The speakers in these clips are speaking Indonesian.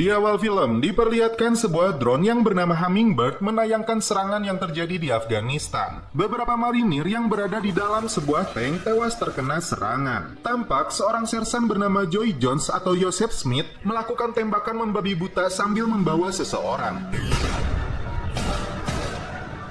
Di awal film, diperlihatkan sebuah drone yang bernama Hummingbird menayangkan serangan yang terjadi di Afghanistan. Beberapa marinir yang berada di dalam sebuah tank tewas terkena serangan. Tampak seorang sersan bernama Joy Jones atau Joseph Smith melakukan tembakan membabi buta sambil membawa seseorang.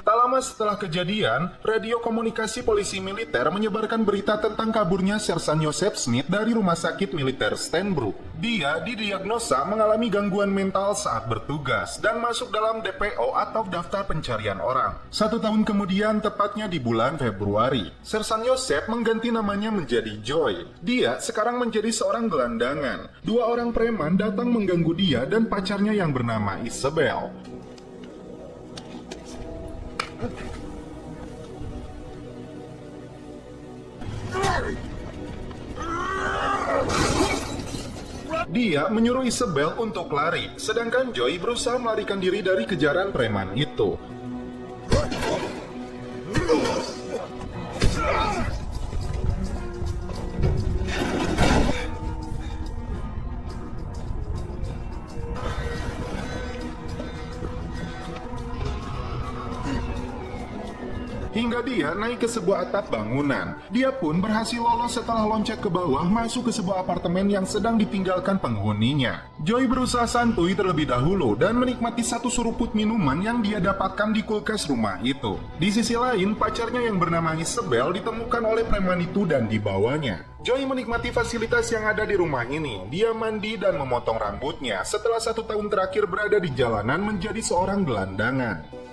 Tak lama setelah kejadian, radio komunikasi polisi militer menyebarkan berita tentang kaburnya Sersan Joseph Smith dari rumah sakit militer Stanbrook. Dia didiagnosa mengalami gangguan mental saat bertugas dan masuk dalam DPO atau daftar pencarian orang. 1 tahun kemudian, tepatnya di bulan Februari, Sersan Joseph mengganti namanya menjadi Joy. Dia sekarang menjadi seorang gelandangan. 2 orang preman datang mengganggu dia dan pacarnya yang bernama Isabel. Dia menyuruh Isabel untuk lari, sedangkan Joy berusaha melarikan diri dari kejaran preman itu. Hingga dia naik ke sebuah atap bangunan. Dia pun berhasil lolos setelah loncat ke bawah masuk ke sebuah apartemen yang sedang ditinggalkan penghuninya. Joy berusaha santuy terlebih dahulu dan menikmati satu suruput minuman yang dia dapatkan di kulkas rumah itu. Di sisi lain, pacarnya yang bernama Isabel ditemukan oleh preman itu dan dibawanya. Joy menikmati fasilitas yang ada di rumah ini. Dia mandi dan memotong rambutnya setelah 1 tahun terakhir berada di jalanan menjadi seorang gelandangan.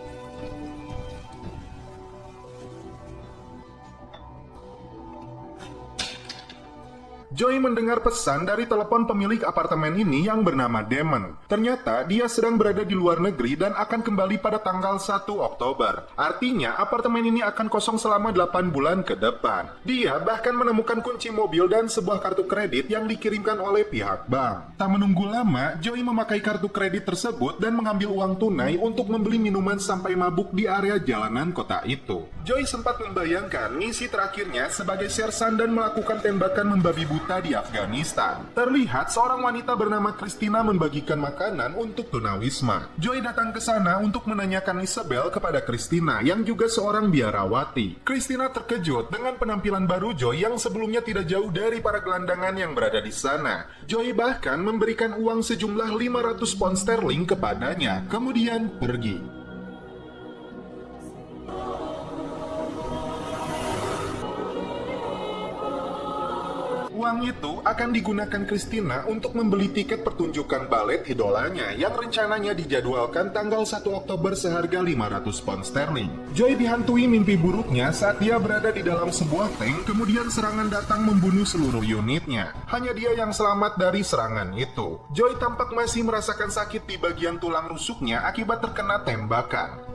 Joy mendengar pesan dari telepon pemilik apartemen ini yang bernama Damon. Ternyata dia sedang berada di luar negeri dan akan kembali pada tanggal 1 Oktober. Artinya apartemen ini akan kosong selama 8 bulan ke depan. Dia bahkan menemukan kunci mobil dan sebuah kartu kredit yang dikirimkan oleh pihak bank. Tak menunggu lama, Joy memakai kartu kredit tersebut dan mengambil uang tunai untuk membeli minuman sampai mabuk di area jalanan kota itu. Joy sempat membayangkan misi terakhirnya sebagai sersan dan melakukan tembakan membabi buta di Afghanistan. Terlihat seorang wanita bernama Christina membagikan makanan untuk tunawisma. Joy datang ke sana untuk menanyakan Isabel kepada Christina yang juga seorang biarawati. Christina terkejut dengan penampilan baru Joy yang sebelumnya tidak jauh dari para gelandangan yang berada di sana. Joy bahkan memberikan uang sejumlah 500 pound sterling kepadanya, kemudian pergi. Uang itu akan digunakan Christina untuk membeli tiket pertunjukan balet idolanya yang rencananya dijadwalkan tanggal 1 Oktober seharga 500 pound sterling. Joy dihantui mimpi buruknya saat dia berada di dalam sebuah tank, kemudian serangan datang membunuh seluruh unitnya. Hanya dia yang selamat dari serangan itu. Joy tampak masih merasakan sakit di bagian tulang rusuknya akibat terkena tembakan.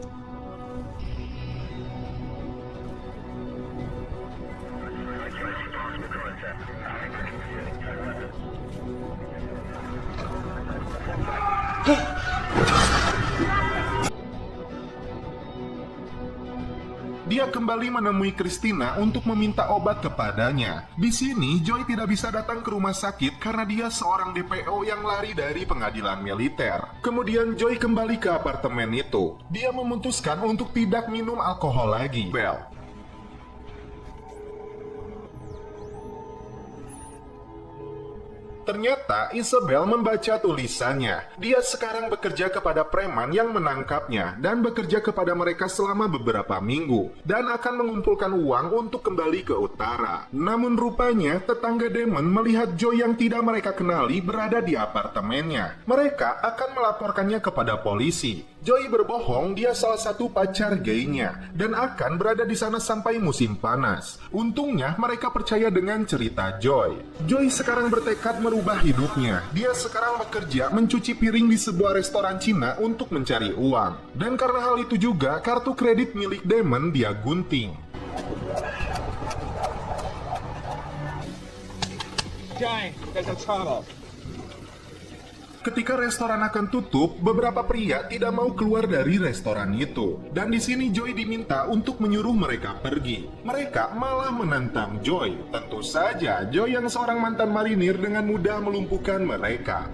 Dia kembali menemui Christina untuk meminta obat kepadanya. Di sini, Joy tidak bisa datang ke rumah sakit karena dia seorang DPO yang lari dari pengadilan militer. Kemudian Joy kembali ke apartemen itu. Dia memutuskan untuk tidak minum alkohol lagi. Ternyata Isabel membaca tulisannya. Dia sekarang bekerja kepada preman yang menangkapnya dan bekerja kepada mereka selama beberapa minggu dan akan mengumpulkan uang untuk kembali ke utara. Namun rupanya tetangga Damon melihat Joy yang tidak mereka kenali berada di apartemennya. Mereka akan melaporkannya kepada polisi. Joy berbohong dia salah satu pacar gaynya dan akan berada di sana sampai musim panas. Untungnya mereka percaya dengan cerita Joy. Joy sekarang bertekad merubah hidupnya. Dia sekarang bekerja mencuci piring di sebuah restoran Cina untuk mencari uang. Dan karena hal itu juga, kartu kredit milik Damon dia gunting. Ketika restoran akan tutup, beberapa pria tidak mau keluar dari restoran itu. Dan di sini Joy diminta untuk menyuruh mereka pergi. Mereka malah menantang Joy. Tentu saja, Joy yang seorang mantan marinir dengan mudah melumpuhkan mereka.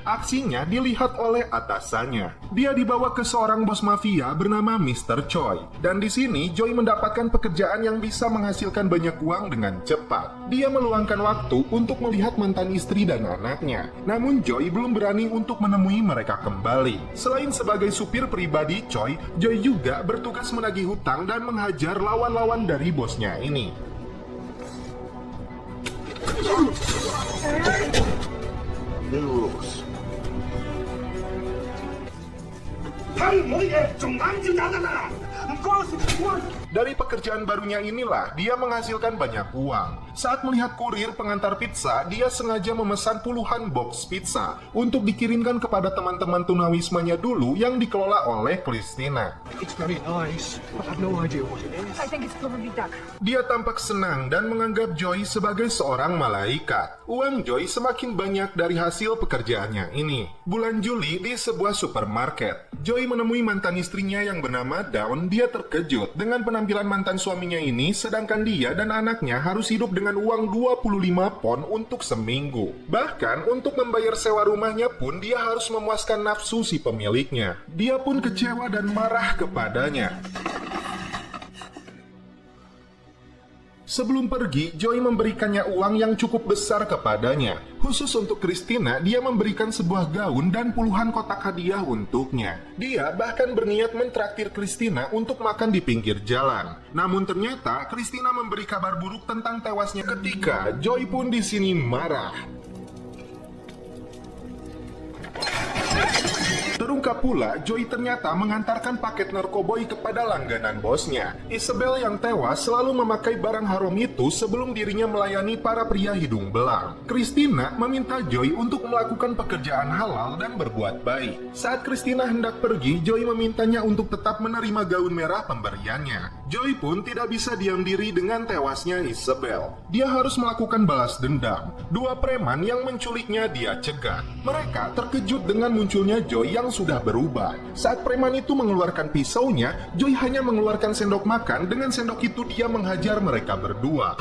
Aksinya dilihat oleh atasannya. Dia dibawa ke seorang bos mafia bernama Mr. Choi. Dan di sini Joy mendapatkan pekerjaan yang bisa menghasilkan banyak uang dengan cepat. Dia meluangkan waktu untuk melihat mantan istri dan anaknya. Namun Joy belum berani untuk menemui mereka kembali. Selain sebagai supir pribadi Choi, Joy juga bertugas menagih hutang dan menghajar lawan-lawan dari bosnya ini. New rules. Dari pekerjaan barunya inilah dia menghasilkan banyak uang. Saat melihat kurir pengantar pizza, dia sengaja memesan puluhan box pizza untuk dikirimkan kepada teman-teman tunawismanya dulu yang dikelola oleh Christina. It's very nice, but I've no idea what it is. I think it's probably duck. Dia tampak senang dan menganggap Joy sebagai seorang malaikat. Uang Joy semakin banyak dari hasil pekerjaannya ini. Bulan Juli di sebuah supermarket, Joy menemui mantan istrinya yang bernama Dawn. Dia terkejut dengan penampilan mantan suaminya ini, sedangkan dia dan anaknya harus hidup dengan uang 25 pon untuk seminggu. Bahkan untuk membayar sewa rumahnya pun dia harus memuaskan nafsu si pemiliknya. Dia pun kecewa dan marah kepadanya. Sebelum pergi, Joy memberikannya uang yang cukup besar kepadanya. Khusus untuk Christina, dia memberikan sebuah gaun dan puluhan kotak hadiah untuknya. Dia bahkan berniat mentraktir Christina untuk makan di pinggir jalan. Namun ternyata, Christina memberi kabar buruk tentang tewasnya ketika Joy pun di sini marah. Terungkap pula, Joy ternyata mengantarkan paket narkoboy kepada langganan bosnya. Isabel yang tewas selalu memakai barang haram itu sebelum dirinya melayani para pria hidung belang. Christina meminta Joy untuk melakukan pekerjaan halal dan berbuat baik. Saat Christina hendak pergi, Joy memintanya untuk tetap menerima gaun merah pemberiannya. Joy pun tidak bisa diam diri dengan tewasnya Isabel. Dia harus melakukan balas dendam. Dua preman yang menculiknya dia cegat. Mereka terkejut dengan munculnya Joy yang sudah berubah. Saat preman itu mengeluarkan pisaunya, Joy hanya mengeluarkan sendok makan. Dengan sendok itu dia menghajar mereka berdua.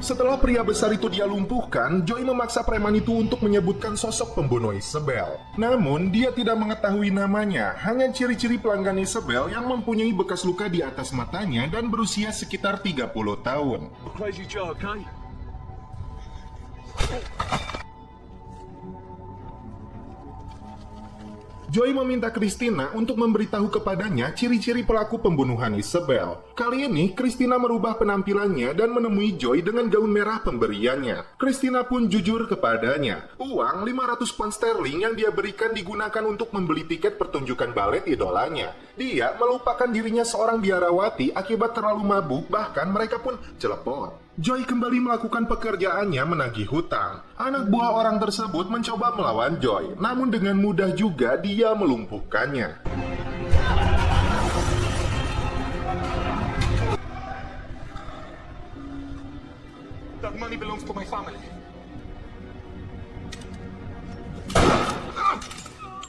Setelah pria besar itu dia lumpuhkan, Joy memaksa preman itu untuk menyebutkan sosok pembunuh Isabel. Namun, dia tidak mengetahui namanya, hanya ciri-ciri pelanggan Isabel yang mempunyai bekas luka di atas matanya dan berusia sekitar 30 tahun. Crazy Joe, okay? Joy meminta Christina untuk memberitahu kepadanya ciri-ciri pelaku pembunuhan Isabel. Kali ini, Christina merubah penampilannya dan menemui Joy dengan gaun merah pemberiannya. Christina pun jujur kepadanya. Uang 500 pound sterling yang dia berikan digunakan untuk membeli tiket pertunjukan balet idolanya. Dia melupakan dirinya seorang biarawati akibat terlalu mabuk, bahkan mereka pun celepot. Joy kembali melakukan pekerjaannya menagih hutang. Anak buah orang tersebut mencoba melawan Joy, namun dengan mudah juga dia melumpuhkannya. That money belongs to my family.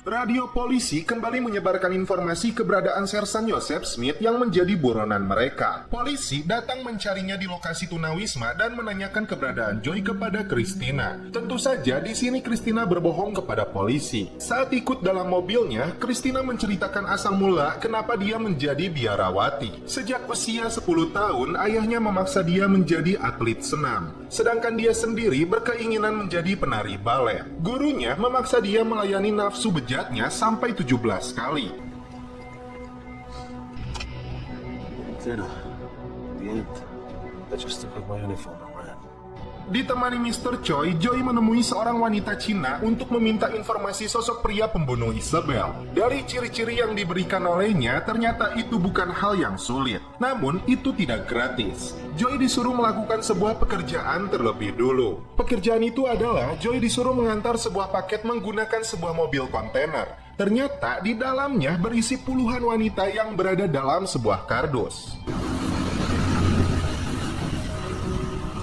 Radio polisi kembali menyebarkan informasi keberadaan Sersan Joseph Smith yang menjadi buronan mereka. Polisi datang mencarinya di lokasi tunawisma dan menanyakan keberadaan Joy kepada Christina. Tentu saja di sini Christina berbohong kepada polisi. Saat ikut dalam mobilnya, Christina menceritakan asal mula kenapa dia menjadi biarawati. Sejak usia 10 tahun, ayahnya memaksa dia menjadi atlet senam. Sedangkan dia sendiri berkeinginan menjadi penari balet. Gurunya memaksa dia melayani nafsu bejatnya sampai 17 kali. Then, at the end, I just took my uniform and ran. Ditemani Mr. Choi, Joy menemui seorang wanita Cina untuk meminta informasi sosok pria pembunuh Isabel. Dari ciri-ciri yang diberikan olehnya, ternyata itu bukan hal yang sulit. Namun, itu tidak gratis. Joy disuruh melakukan sebuah pekerjaan terlebih dulu. Pekerjaan itu adalah Joy disuruh mengantar sebuah paket menggunakan sebuah mobil kontainer. Ternyata di dalamnya berisi puluhan wanita yang berada dalam sebuah kardus.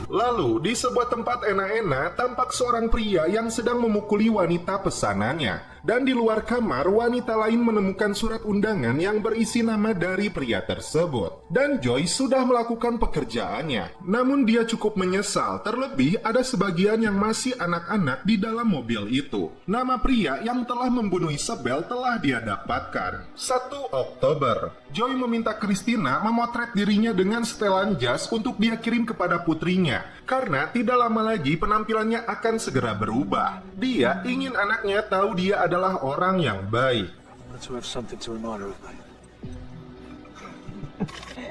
Lalu, di sebuah tempat enak-enak, tampak seorang pria yang sedang memukuli wanita pesanannya. Dan di luar kamar, wanita lain menemukan surat undangan yang berisi nama dari pria tersebut. Dan Joy sudah melakukan pekerjaannya. Namun dia cukup menyesal, terlebih ada sebagian yang masih anak-anak di dalam mobil itu. Nama pria yang telah membunuh Isabel telah dia dapatkan. 1 Oktober, Joy meminta Christina memotret dirinya dengan setelan jas untuk dia kirim kepada putrinya. Karena tidak lama lagi penampilannya akan segera berubah. Dia ingin anaknya tahu dia adalah orang yang baik. Let's have something to remind her of me.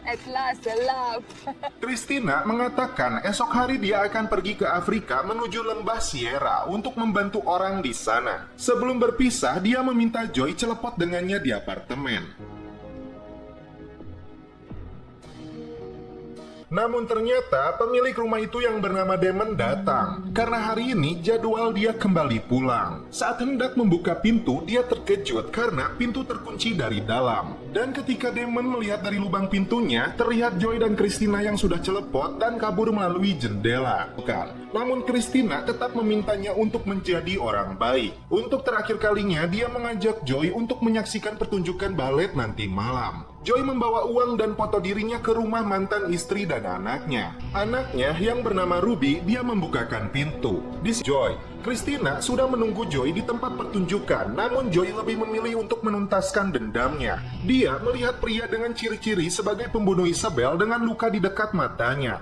At last, a love. Christina mengatakan esok hari dia akan pergi ke Afrika menuju lembah Sierra untuk membantu orang di sana. Sebelum berpisah, dia meminta Joy celepot dengannya di apartemen. Namun ternyata pemilik rumah itu yang bernama Damon datang. Karena hari ini jadwal dia kembali pulang. Saat hendak membuka pintu, dia terkejut karena pintu terkunci dari dalam. Dan ketika Damon melihat dari lubang pintunya, terlihat Joy dan Christina yang sudah celepot dan kabur melalui jendela. Bukan. Namun Christina tetap memintanya untuk menjadi orang baik. Untuk terakhir kalinya, dia mengajak Joy untuk menyaksikan pertunjukan balet nanti malam. Joy membawa uang dan foto dirinya ke rumah mantan istri dan anaknya. Anaknya yang bernama Ruby, dia membukakan pintu. Di Joy, Christina sudah menunggu Joy di tempat pertunjukan, namun Joy lebih memilih untuk menuntaskan dendamnya. Dia melihat pria dengan ciri-ciri sebagai pembunuh Isabel dengan luka di dekat matanya.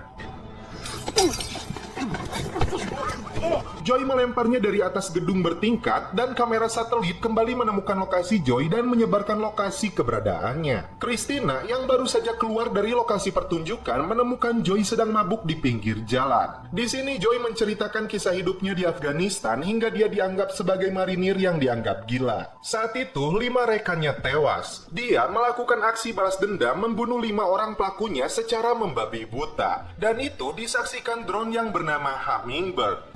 Joy melemparnya dari atas gedung bertingkat dan kamera satelit kembali menemukan lokasi Joy dan menyebarkan lokasi keberadaannya. Christina yang baru saja keluar dari lokasi pertunjukan menemukan Joy sedang mabuk di pinggir jalan. Di sini Joy menceritakan kisah hidupnya di Afghanistan hingga dia dianggap sebagai marinir yang dianggap gila. Saat itu 5 rekannya tewas. Dia melakukan aksi balas dendam membunuh 5 orang pelakunya secara membabi buta. Dan itu disaksikan drone yang bernama Hummingbird.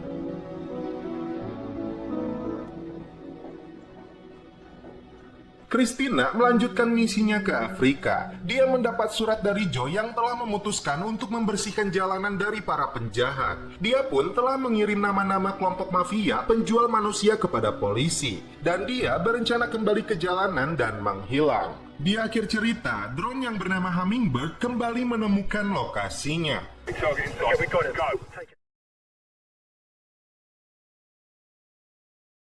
Christina melanjutkan misinya ke Afrika. Dia mendapat surat dari Joy yang telah memutuskan untuk membersihkan jalanan dari para penjahat. Dia pun telah mengirim nama-nama kelompok mafia penjual manusia kepada polisi. Dan dia berencana kembali ke jalanan dan menghilang. Di akhir cerita, drone yang bernama Hummingbird kembali menemukan lokasinya. We got it. Go.